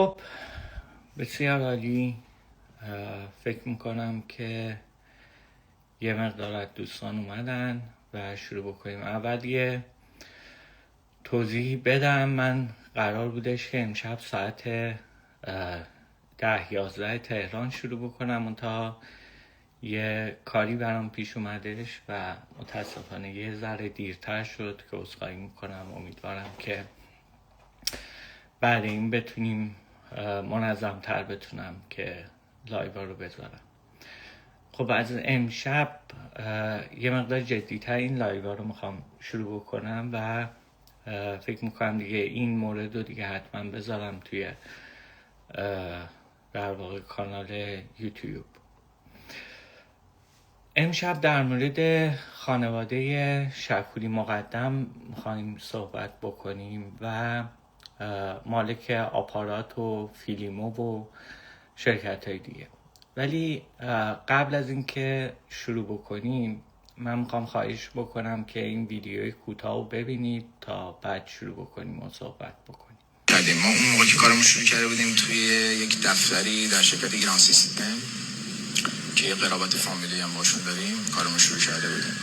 خب بسیار عالی. فکر میکنم که یه مقدار از دوستان اومدن و شروع بکنیم. اول یه توضیحی بدم. من قرار بودش که امشب ساعت 10-11 تهران شروع بکنم، منتها یه کاری برام پیش اومدش و متاسفانه یه ذره دیرتر شد که عذرخواهی میکنم. امیدوارم که بعد این بتونیم منظم تر بتونم که لایو رو بذارم. خب از امشب یه مقدار جدی‌تر این لایو رو میخوام شروع بکنم و فکر میکنم دیگه این مورد رو دیگه حتما بذارم توی در واقع کانال یوتیوب. امشب در مورد خانواده شکوری مقدم میخوایم صحبت بکنیم و مالک آپارات و فیلیمو و شرکت های دیگه. ولی قبل از اینکه شروع بکنیم من میخوام خواهش بکنم که این ویدیوی کوتاه رو ببینید تا بعد شروع بکنیم و صحبت بکنیم. ما اون موقع که کارمون شروع کرده بودیم توی یک دفتری در شرکت گران سیستم که یه قرابت فامیلی هم باشون داریم، کارمون شروع کرده بودیم.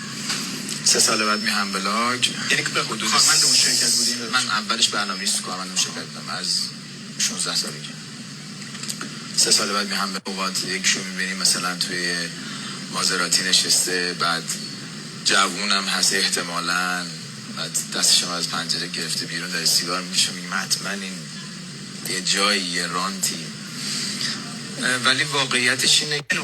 3 سال بعد میهم بلاگ، یعنی که به حدود کارمند اون شرکت بودیم. من اولش برنامه‌نویس کارمند اون شرکت بودم از 16 سالگی. 3 سال بعد میهم بلاگ یکشو میبینیم مثلا توی مازراتی نشسته، بعد جوونم هست احتمالاً، بعد دستشم از پنجره گرفته بیرون داره سیگار میکشه، میگم حتما این یه جایی یه رانتی. ولی واقعیتش اینه که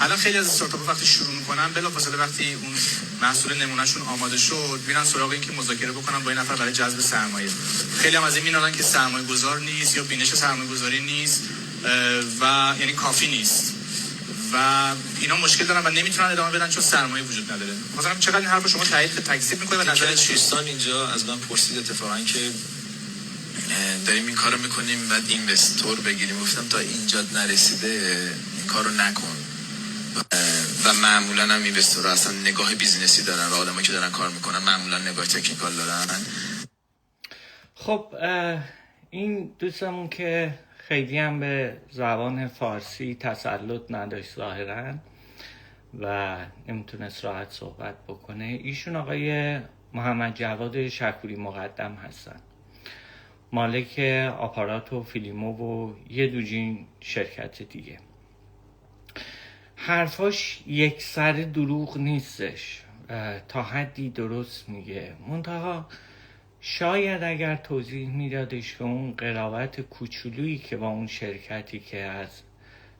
الان خیلی از استارتاپ‌ها وقتی شروع میکنن بلافاصله وقتی اون محصول نمونهشون آماده شد میرن سراغ این که مذاکره بکنن با این نفر برای جذب سرمایه. خیلی هم از این میدونن که سرمایه‌گذار نیست یا بینش سرمایه‌گذاری نیست و یعنی کافی نیست و اینا مشکل دارن و نمیتونن ادامه بدن چون سرمایه وجود نداره. مثلا چقدر این حرف شما تکذیب میکنه و نظر دوستان اینجا از من پرسید اتفاقا که داریم این کارو میکنیم بعد اینوستور بگیریم. گفتم تا اینجا نرسیده این کارو نکن. و معمولا هم اینوستورها اصلا نگاه بیزینسی دارن و آدمایی که دارن کار میکنن معمولا نگاه تکنیکال دارن. خب این دوستمون که خیلی هم به زبان فارسی تسلط نداشت ظاهرا و نمیتونست راحت صحبت بکنه، ایشون آقای محمد جواد شکوری مقدم هستن، مالک آپارات و فیلیمو و یه دوجین شرکت دیگه. حرفاش یک سر دروغ نیستش، تا حدی درست میگه، منتها شاید اگر توضیح میدادش که اون قرابت کوچولویی که با اون شرکتی که از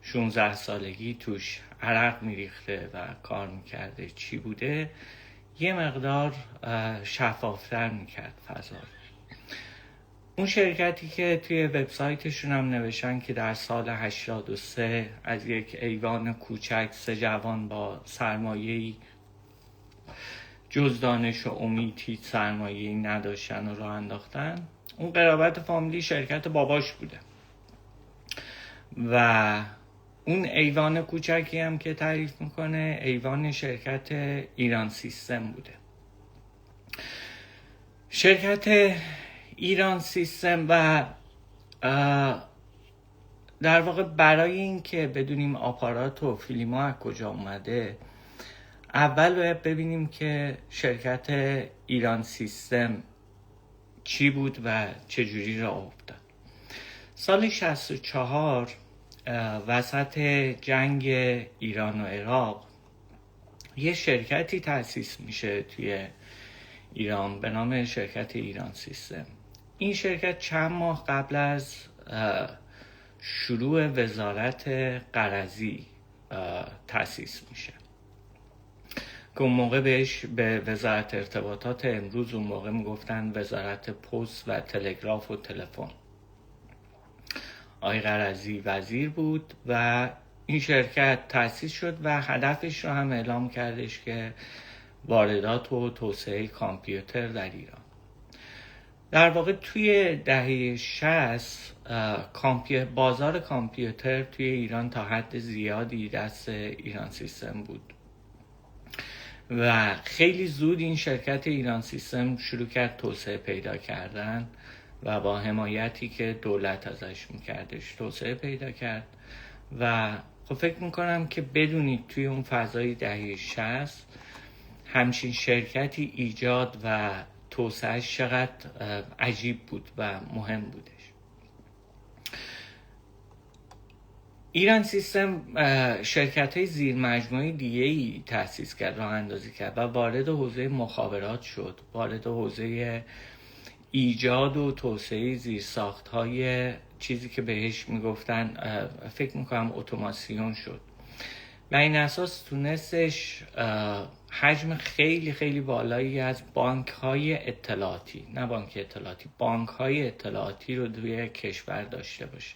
16 سالگی توش عرق میریخته و کار میکرده چی بوده، یه مقدار شفافتر میکرد فضا. اون شرکتی که توی وبسایتشون هم نوشتن که در سال 83 از یک ایوان کوچک 3 جوان با سرمایه‌ای جز دانش و امید هیچ سرمایه‌ای نداشتن و راه انداختن، اون قرابت فامیلی شرکت باباش بوده و اون ایوان کوچکی هم که تعریف میکنه ایوان شرکت ایران سیستم بوده. شرکت ایران سیستم و در واقع برای این که بدونیم آپارات و فیلیمو از کجا اومده، اول باید ببینیم که شرکت ایران سیستم چی بود و چجوری راه افتاد. سال 64 وسط جنگ ایران و عراق یه شرکتی تأسیس میشه توی ایران به نام شرکت ایران سیستم. این شرکت چند ماه قبل از شروع وزارت قرضی تأسیس میشه که اون موقع بهش به وزارت ارتباطات امروز اون موقع میگفتن وزارت پست و تلگراف و تلفن. آقای قرضی وزیر بود و این شرکت تأسیس شد و هدفش رو هم اعلام کردش که واردات و توسعه کامپیوتر در ایران. در واقع توی دهه 60 بازار کامپیوتر توی ایران تا حد زیادی دست ایران سیستم بود و خیلی زود این شرکت ایران سیستم شروع کرد توسعه پیدا کردن و با حمایتی که دولت ازش میکردش توسعه پیدا کرد و خب فکر میکنم که بدونید توی اون فضای دهه 60 همچین شرکتی ایجاد و توسعهش چقدر عجیب بود و مهم بودش. ایران سیستم شرکت های زیر مجموعه دیگه ای تأسیس کرد، راه اندازی کرد و وارد حوزه مخابرات شد، وارد حوزه ایجاد و توسعه زیرساخت های چیزی که بهش میگفتن فکر میکنم اتوماسیون شد و این اساس تونستش حجم خیلی خیلی بالایی از بانک های اطلاعاتی، نه بانک اطلاعاتی، بانک های اطلاعاتی رو توی کشور داشته باشه.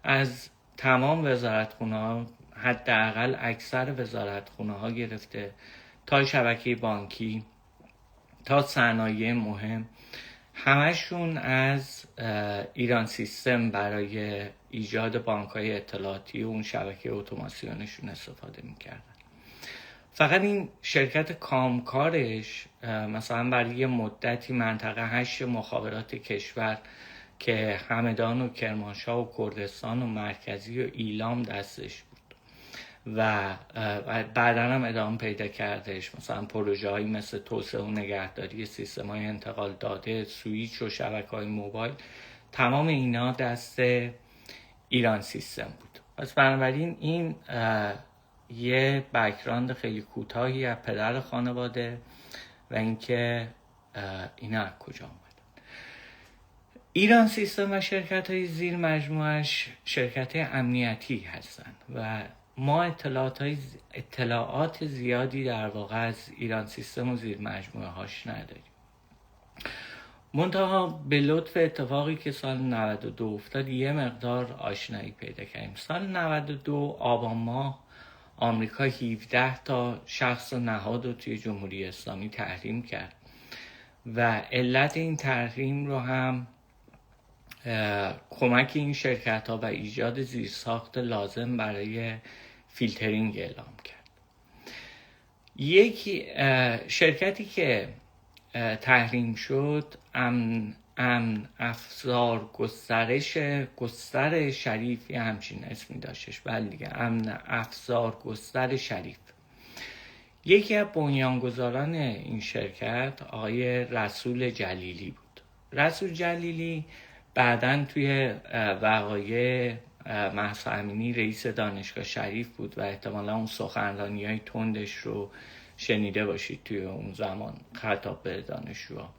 از تمام وزارتخونه ها، حداقل اکثر وزارتخونه ها گرفته تا شبکه بانکی تا صنایع مهم، همشون از ایران سیستم برای ایجاد بانک‌های اطلاعاتی و اون شبکه اتوماسیونشون استفاده می‌کردن. فقط این شرکت کامکارش مثلا برای یه مدتی منطقه 8 مخابرات کشور که همدان و کرمانشاه و کردستان و مرکزی و ایلام دستش بود و بعدا هم ادامه پیدا کردش، مثلا پروژه هایی مثل توسعه و نگهداری سیستم های انتقال داده، سویچ و شبکه های موبایل، تمام اینا دست ایران سیستم بود. پس بنابراین این یه بک‌گراند خیلی کوتاهی از پدر خانواده و اینکه اینا از کجا اومدن. ایران سیستم و شرکت های زیر مجموعش شرکت امنیتی هستن و ما اطلاعات زیادی در واقع از ایران سیستم و زیر مجموعه هاش نداریم. منتها به لطف اتفاقی که سال 92 افتاد یه مقدار آشنایی پیدا کردیم. سال 92 آبان ماه آمریکا 17 تا شخص و نهاد رو توی جمهوری اسلامی تحریم کرد و علت این تحریم رو هم کمک این شرکت ها و ایجاد زیرساخت لازم برای فیلترینگ اعلام کرد. یکی شرکتی که تحریم شد امن افزار گستر شریف، یه همچین اسمی داشتش، بله دیگه، امن افزار گستر شریف. یکی از بنیانگذاران این شرکت آقای رسول جلیلی بود. رسول جلیلی بعداً توی وقایع مهسا امینی رئیس دانشگاه شریف بود و احتمالا اون سخنرانی‌های تندش رو شنیده باشید توی اون زمان خطاب به دانشجوها.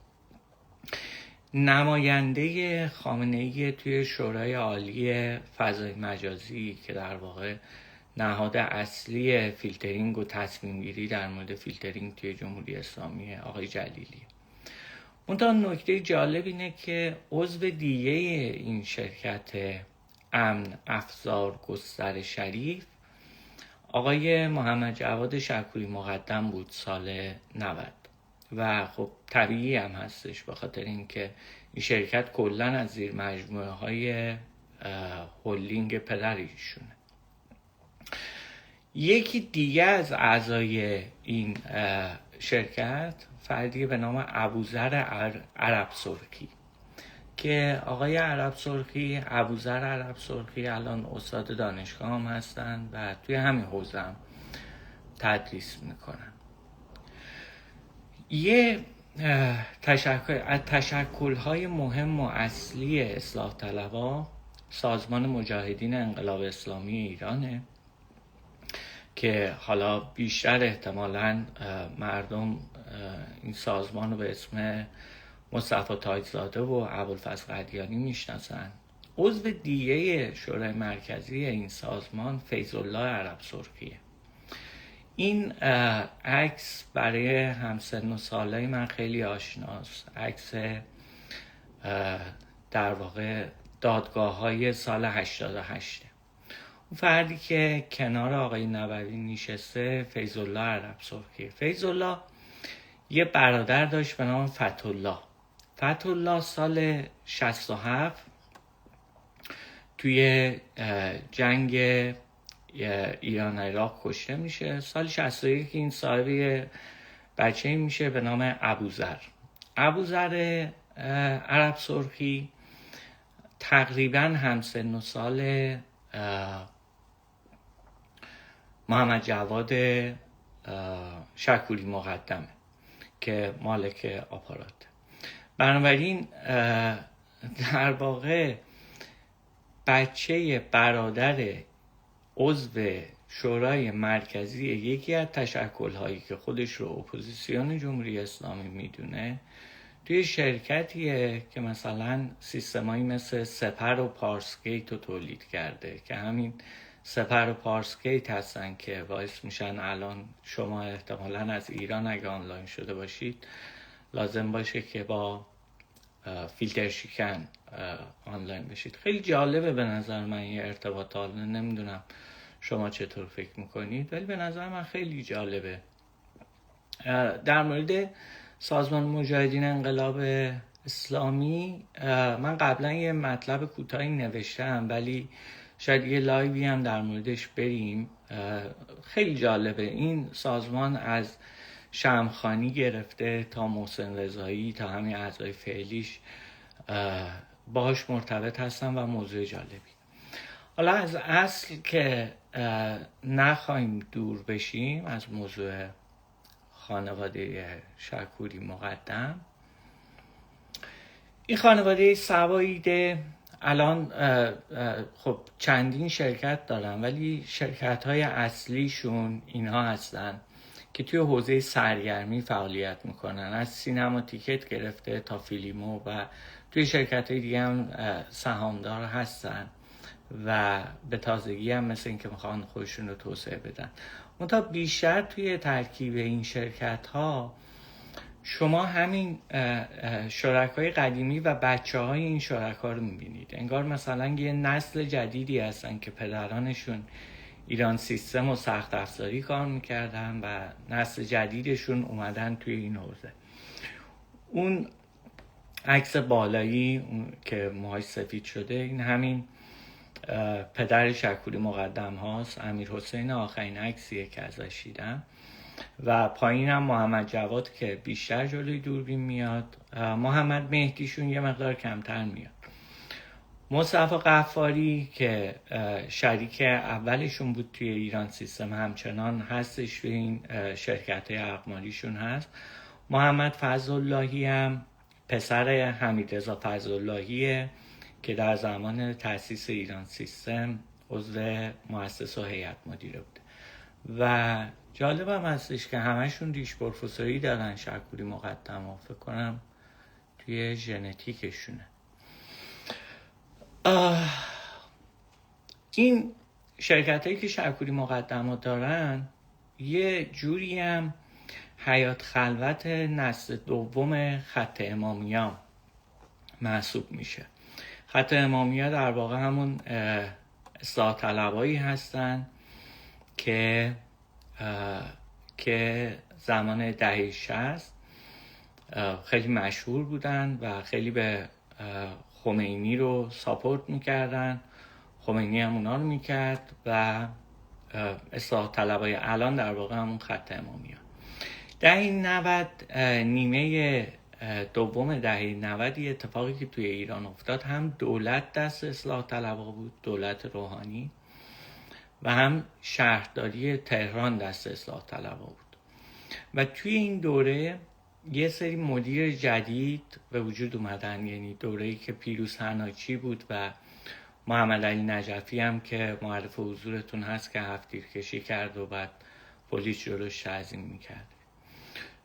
نماینده خامنه‌ای توی شورای عالی فضای مجازی که در واقع نهاد اصلی فیلترینگ و تصمیم گیری در مورد فیلترینگ توی جمهوری اسلامی آقای جلیلی. منتها نکته جالب اینه که عضو دیگه این شرکت امن افزار گستر شریف آقای محمد جواد شکوری مقدم بود سال 90 و خب طبیعی هم هستش به خاطر اینکه این شرکت کلن از زیر مجموعه های هولینگ پدریشونه. یکی دیگه از اعضای این شرکت فردی به نام ابوذر عرب سرخی که آقای ابوذر عرب سرخی الان استاد دانشگاه هم هستن و توی همین حوزه هم تدریس میکنن. یه تشکل‌های مهم و اصلی اصلاح طلبها سازمان مجاهدین انقلاب اسلامی ایرانه که حالا بیشتر احتمالاً مردم این سازمان رو به اسم مصطفی تاجزاده و ابوالفضل قدیانی میشناسن. عضو دیگه شورای مرکزی این سازمان فیض‌الله عرب سرخیه. این عکس برای همسن و سالای من خیلی آشناست. عکس در واقع دادگاه های سال 88. اون فردی که کنار آقای نبوی نشسته فیض‌الله عرب سرخیه. فیض‌الله یه برادر داشت به نام فتح‌الله. فتح‌الله سال 67 توی جنگ ایران عراق کشته میشه. سال 61 این صاحب بچه میشه به نام ابوذر. ابوذر عرب سرخی تقریبا همسن و سال محمد جواد شکوری مقدمه که مالک آپارات. بنابراین در واقع بچه برادر عضو شورای مرکزی یکی از تشکل‌هایی که خودش رو اپوزیسیون جمهوری اسلامی میدونه توی شرکتیه که مثلا سیستمایی مثل سپر و پارسگیت رو تولید کرده که همین سپر و پارسگیت هستن که باعث میشن الان شما احتمالاً از ایران اگه آنلاین شده باشید لازم باشه که با فیلتر شکن آنلاین بشید. خیلی جالبه به نظر من این ارتباطات، نمیدونم شما چطور فکر میکنید، ولی به نظر من خیلی جالبه. در مورد سازمان مجاهدین انقلاب اسلامی من قبلا یه مطلب کوتاهی نوشتم، ولی شاید یه لایوی هم در موردش بریم. خیلی جالبه. این سازمان از شمخانی گرفته تا محسن رضایی تا همین اعضای فعلیش باهاش مرتبط هستن و موضوع جالبی. حالا از اصل که نخواهیم دور بشیم از موضوع خانواده شکوری مقدم. این خانواده سواییده الان خب چندین شرکت دارن، ولی شرکت های اصلیشون اینها هستن که توی حوزه سرگرمی فعالیت میکنن، از سینما تیکت گرفته تا فیلمو و توی شرکت های دیگه هم سهامدار هستن و به تازگی هم مثل این که میخوان خودشون رو توسعه بدن. منتها بیشتر توی ترکیب این شرکت ها شما همین شرکای قدیمی و بچه های این شرکا رو میبینید. انگار مثلا یه نسل جدیدی هستن که پدرانشون ایران سیستم و سخت افزاری کار میکردن و نسل جدیدشون اومدن توی این حوزه. اون عکس بالایی که موهاش سفید شده این همین پدر شکوری مقدم هاست، امیر حسین. آخرین عکسیه که ازش دیدم و پایین هم محمد جواد که بیشتر جلوی دوربین میاد، محمد مهدیشون یه مقدار کمتر میاد. مصطفی غفاری که شریک اولشون بود توی ایران سیستم همچنان هستش، توی این شرکت اقماریشون هست. محمد فضل‌اللهی هم پسر حمیدرضا فضل‌اللهیه که در زمان تأسیس ایران سیستم عضو مؤسس و هیئت مدیره بود و جالب هم هستش که همشون ریش پروفسوری دارن. شکوری مقدم ها فکر کنم توی ژنتیکشونه. این شرکت هایی که شکوری مقدم ها دارن یه جوری هم حیات خلوت نسل دوم خط امامیه محسوب میشه. خط امامیه در واقع همون اصلاح طلبایی هستن که زمان دهه 60 خیلی مشهور بودن و خیلی به خمینی رو ساپورت میکردن. خمینی هم اونا رو میکرد و اصلاح طلبای الان در واقع همون خط امامیه. دهه 90 نیمه دوم دهه 90 اتفاقی که توی ایران افتاد، هم دولت دست اصلاح طلبها بود، دولت روحانی، و هم شهرداری تهران دست اصلاح طلبها بود. و توی این دوره یه سری مدیر جدید به وجود اومدن، یعنی دوره‌ای که پیروز هناچی بود و محمد علی نجفی هم که معرف حضورتون هست که هفت‌تیر کشی کرد و بعد پلیس جلوش تعظیم میکرد.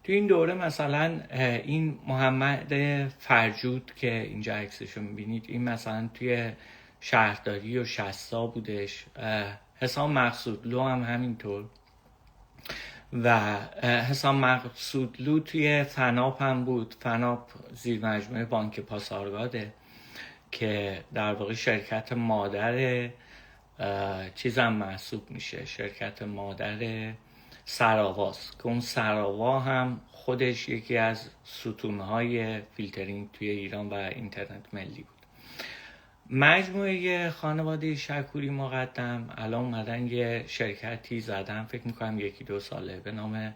توی این دوره مثلا این محمد فرجود که اینجا عکسشو میبینید، این مثلا توی شهرداری و شستا بودش. حسام مقصودلو هم همینطور و حسام مقصودلو توی فناپ هم بود. فناپ زیر مجموعه بانک پاسارگاده که در واقع شرکت مادر چیزم محسوب میشه، شرکت مادر سراواست که اون سراوا هم خودش یکی از ستونهای فیلترینگ توی ایران و اینترنت ملی بود. مجموعه خانواده شکوری مقدم الان اومدن یه شرکتی زدن، فکر میکنم 1-2 ساله، به نام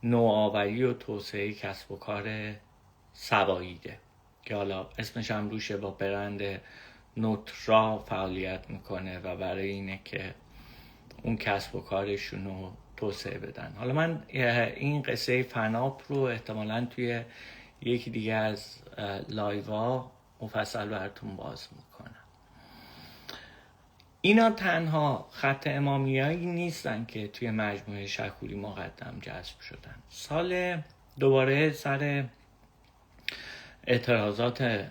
نوآوری و توسعه کسب و کار سواییده که حالا اسمش هم روشه، با برند نوترا فعالیت میکنه و برای اینه که اون کسب و کارشون رو توسعه بدن. حالا من این قصه فناپ رو احتمالاً توی یکی دیگه از لایوا مفصل براتون باز میکنم. اینا تنها خط امامیه‌ای نیستن که توی مجموعه شکوری مقدم جذب شدن. سال دوباره سر اعتراضات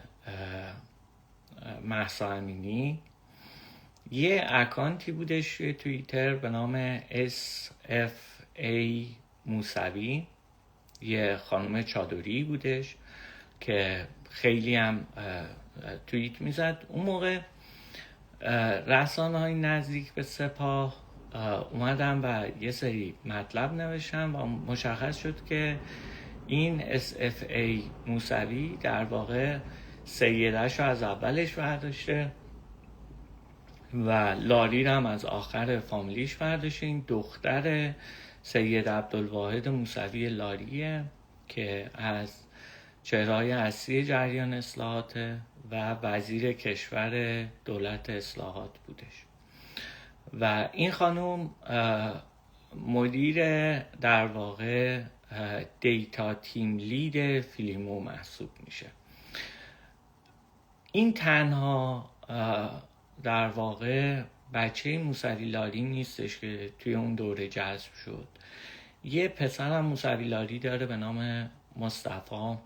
مهسا امینی یه اکانتی بودش توی توییتر به نام SFA موسوی، یه خانم چادری بودش که خیلی هم توییت میزد. اون موقع رسانه‌های نزدیک به سپاه اومدن و یه سری مطلب نوشتن و مشخص شد که این SFA موسوی در واقع سیدش رو از اولش برداشته و لاری هم از آخر فامیلیش برداشته. این دختر سید عبدالواحد موسوی لاریه که از چهره‌های اصلی جریان اصلاحات و وزیر کشور دولت اصلاحات بودش و این خانم مدیر در واقع دیتا تیم لید فیلیمو محسوب میشه. این تنها در واقع بچه موسوی لاری نیستش که توی اون دوره جذب شد. یه پسرم موسوی لاری داره به نام مصطفی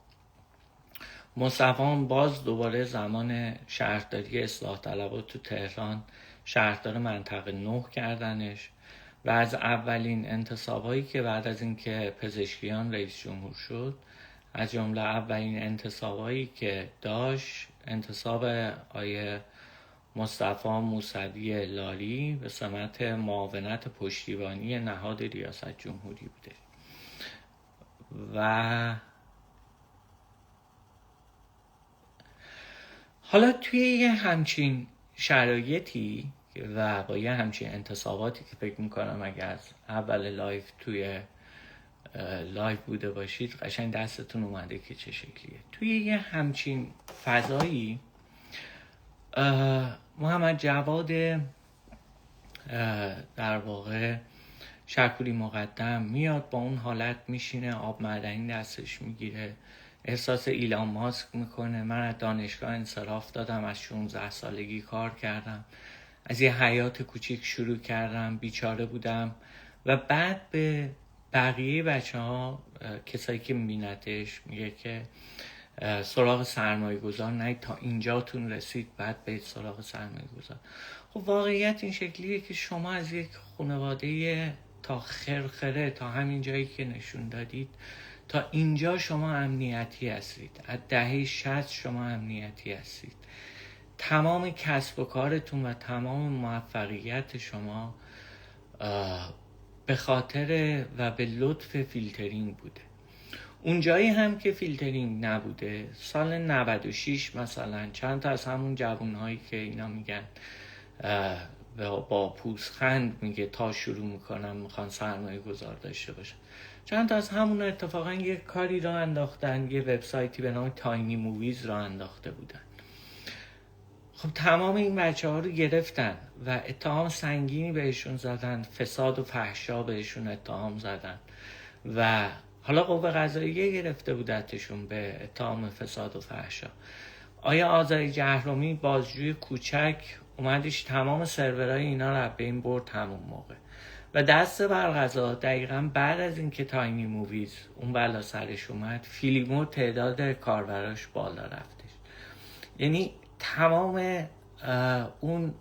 باز دوباره زمان شهرداری اصلاح طلبات تو تهران شهردار منطقه 9 کردنش و از اولین انتصابایی که بعد از اینکه پزشکیان رئیس جمهور شد، از جمله اولین انتصابایی که داشت انتصاب آیه مصطفی موسوی لاری به سمت معاونت پشتیبانی نهاد ریاست جمهوری بوده و حالا توی یه همچین شرایطی و با یه همچین انتصاباتی که فکر میکنم اگر از اول لایف توی لایف بوده باشید قشنگ دستتون اومده که چه شکلیه. توی یه همچین فضایی محمد جواد در واقع شکوری مقدم میاد، با اون حالت میشینه، آب معدنی دستش میگیره، احساس ایلان ماسک میکنه. من از دانشگاه انصراف دادم، از 16 سالگی کار کردم، از یه حیات کوچیک شروع کردم، بیچاره بودم و بعد به بقیه بچه ها کسایی که میبینتش میگه که سراغ سرمایه گذار نید، تا اینجاتون رسید بعد برید سراغ سرمایه گذار. خب واقعیت این شکلیه که شما از یک خانواده تا خرخره تا همین جایی که نشون دادید تا اینجا شما امنیتی هستید، از دهه 60 شما امنیتی هستید. تمام کسب و کارتون و تمام موفقیت شما به خاطر و به لطف فیلترینگ بوده. اون جایی هم که فیلترینگ نبوده، سال 96 مثلا چند تا از همون جوانهایی که اینا میگن با پوزخند میگه تا شروع میکنن میخوان سرمایه گذار داشته باشن، چند تا از همون اتفاقا یه کاری را انداختن، یه وبسایتی به نام تاینی موویز را انداخته بودن. خب تمام این بچه ها رو گرفتن و اتهام سنگینی بهشون زدن، فساد و فحشا بهشون اتهام زدن و حالا قوه قضاییه گرفته بودتشون به اتهام فساد و فحشا. آیا آذری جهرومی بازجوی کوچک اومدش تمام سرورهای اینا رو به این برد همون موقع و دست بر قضا دقیقا بعد از این که تاینی موویز اون بلا سرش اومد، فیلیمو تعداد کاربراش بالا رفتش. یعنی تمام اون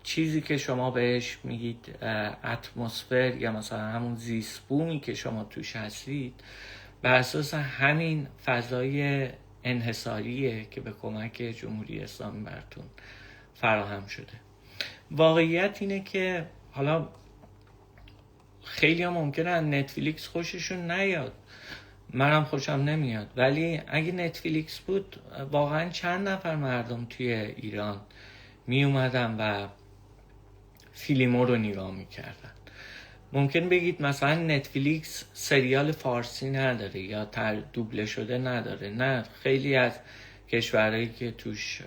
چیزی که شما بهش میگید اتمسفر یا مثلا همون زیست بومی که شما توش هستید بر اساس همین فضای انحصاریه که به کمک جمهوری اسلامی براتون فراهم شده. واقعیت اینه که حالا خیلی هم ممکنه نتفلیکس خوششون نیاد، منم خوشم نمیاد، ولی اگه نتفلیکس بود واقعا چند نفر مردم توی ایران می اومدن و فیلیمو رو نگاه میکردن ممکن بگید مثلا نتفلیکس سریال فارسی نداره یا دوبله شده نداره. نه، خیلی از کشورهایی که توش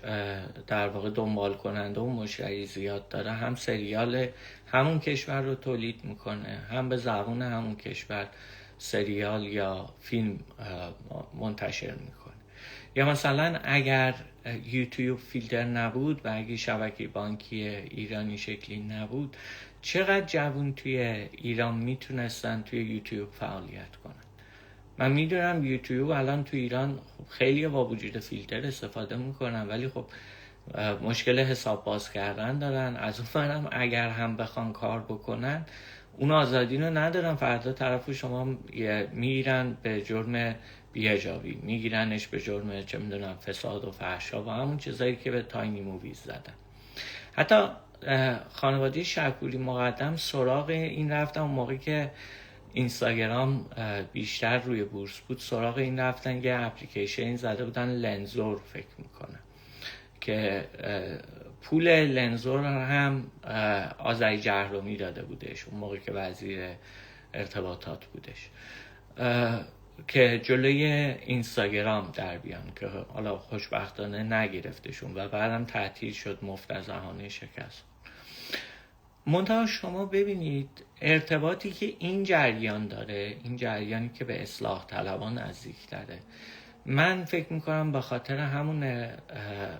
در واقع دنبال کننده و مشتری زیاد داره هم سریال همون کشور رو تولید میکنه، هم به زبان همون کشور سریال یا فیلم منتشر میکنه. یا مثلا اگر یوتیوب فیلتر نبود و اگه شبکه بانکی ایرانی شکلی نبود، چقدر جوون توی ایران میتونستن توی یوتیوب فعالیت کنن؟ من میدونم یوتیوب الان توی ایران خیلی با وجود فیلتر استفاده میکنن، ولی خب مشکل حساب باز کردن دارن. از اونورم اگر هم بخوان کار بکنن اون آزادی رو ندارن. فردا طرف شما میگیرن به جرم بی‌حجابی، میگیرنش به جرم چه میدونم فساد و فحشا و همون چیزایی که به تاینی موویز زدن. حتی خانواده شکوری مقدم سراغ این رفتن اون موقعی که اینستاگرام بیشتر روی بورس بود، سراغ این رفتن یه اپلیکیشن زده بودن لنزور فکر میکنم که پول لنزور هم آذری جهرومی داده بودش اون موقع که وزیر ارتباطات بودش که جلوی اینستاگرام در بیان، که حالا خوشبختانه نگرفتشون و بعدم تعطیل شد، مفتضحانه شکست. منتها شما ببینید ارتباطی که این جریان داره، این جریانی که به اصلاح طلبان نزدیک داره، من فکر میکنم به خاطر همون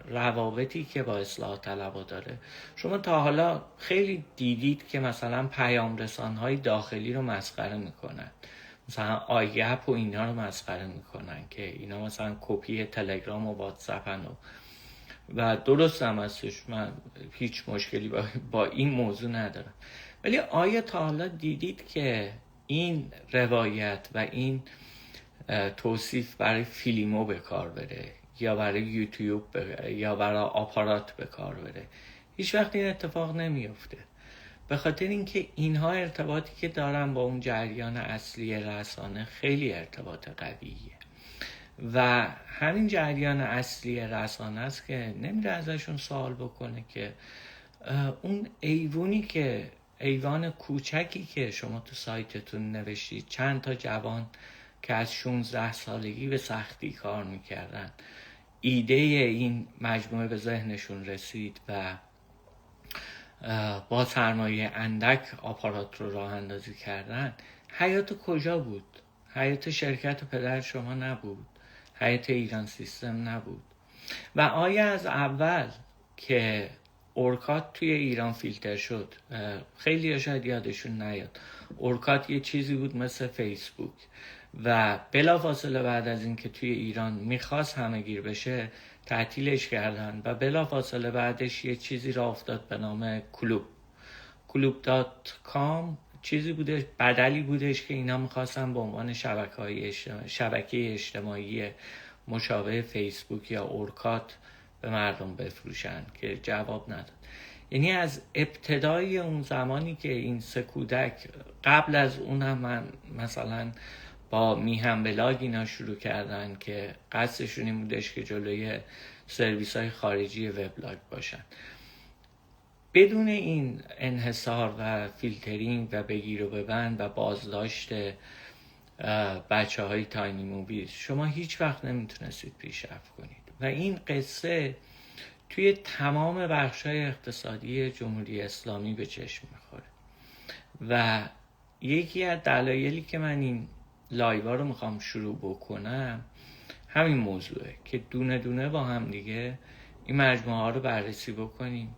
روابطی که با اصلاح طلبا داره. شما تا حالا خیلی دیدید که مثلا پیام رسانهای داخلی رو مسخره میکنن، مثلا آیپ و اینا رو مسخره میکنن که اینا مثلا کپی تلگرام و واتساپن و درست هم هستش، من هیچ مشکلی با این موضوع ندارم. ولی آیا تا حالا دیدید که این روایت و این توصیف برای فیلمو به کار بره یا برای یوتیوب یا برای آپارات به کار بره؟ هیچ وقت این اتفاق نمیفته، به خاطر اینکه اینها ارتباطی که دارن با اون جریان اصلی رسانه خیلی ارتباط قویه و همین جریان اصلی رسانه است که نمیره ازشون سوال بکنه که اون ایوان کوچکی که شما تو سایتتون نوشتید چند تا جوان که از 16 سالگی به سختی کار میکردن، ایده این مجموعه به ذهنشون رسید و با سرمایه اندک آپارات رو راه اندازی کردن. حیات کجا بود؟ حیات شرکت پدر شما نبود، حیات ایران سیستم نبود. و آیا از اول که اورکات توی ایران فیلتر شد، خیلی شاید یادشون نیاد، اورکات یه چیزی بود مثل فیسبوک و بلافاصله بعد از اینکه توی ایران میخواست همه گیر بشه تعطیلش کردن و بلافاصله بعدش یه چیزی را افتاد به نام کلوب.com، چیزی بودش، بدلی بودش که اینا میخواستن به عنوان شبکه اجتماعی مشابه فیسبوک یا اورکات به مردم بفروشن که جواب نداد. یعنی از ابتدای اون زمانی که این سه کودک، قبل از اون هم من مثلا با میهم بلاگ اینا شروع کردن که قصدشون این بودش که جلوی سرویس های خارجی وبلاگ باشن، بدون این انحصار و فیلترینگ و بگیر و ببند و بازداشت بچه های تاینی موویز شما هیچ وقت نمیتونستید پیشرفت کنید. و این قصه توی تمام بخش‌های اقتصادی جمهوری اسلامی به چشم میخوره و یکی از دلایلی که من این لایوها رو میخوام شروع بکنم همین موضوعه که دونه دونه با هم دیگه این مجموعه ها رو بررسی بکنیم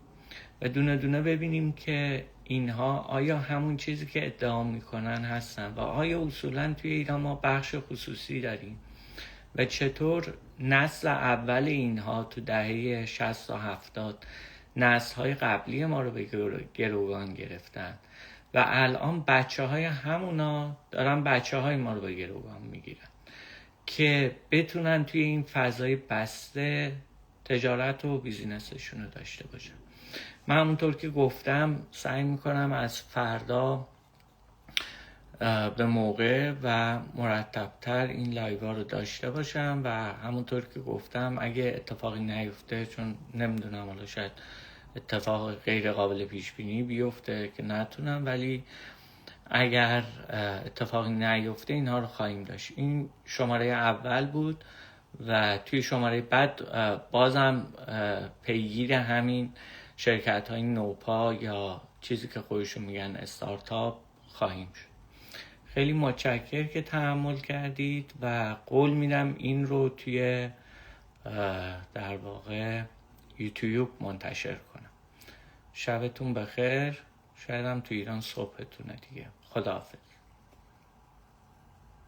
و دونه دونه ببینیم که اینها آیا همون چیزی که ادعا میکنن هستن و آیا اصولا توی ایران ما بخش خصوصی داریم و چطور نسل اول اینها تو دهه 60 تا 70 نسل‌های قبلی ما رو به گروگان گرفتن و الان بچه‌های همونا دارن بچه‌های ما رو به گروگان میگیرن که بتونن توی این فضای بسته تجارت و بیزینسشون رو داشته باشن. من همونطور که گفتم سعی میکنم از فردا به موقع و مرتبتر این لایوها رو داشته باشم و همونطور که گفتم اگه اتفاقی نیفته، چون نمیدونم حالا شاید اتفاق غیر قابل پیش بینی بیفته که نتونم، ولی اگر اتفاقی نیفته اینها رو خواهیم داشت. این شماره اول بود و توی شماره بعد بازم پیگیر همین شرکت های نوپا یا چیزی که خودشون میگن استارتاپ خواهیم شد. خیلی متشکر که تحمل کردید و قول میدم این رو توی در واقع یوتیوب منتشر کنم. شبتون بخیر. شاید هم تو ایران صبحتونه دیگه. خداحافظ.